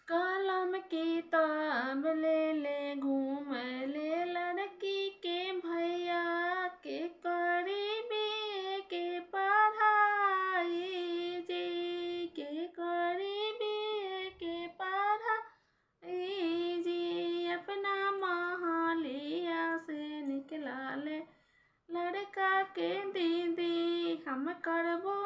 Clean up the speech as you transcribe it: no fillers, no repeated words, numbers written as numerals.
कलम किताब ले ले घूम ले लड़की के भैया के करीबी के पढ़ाई जी के करीबी के पढ़ाई जी। अपना महलिया से निकला ले लड़का के दीदी हम करबो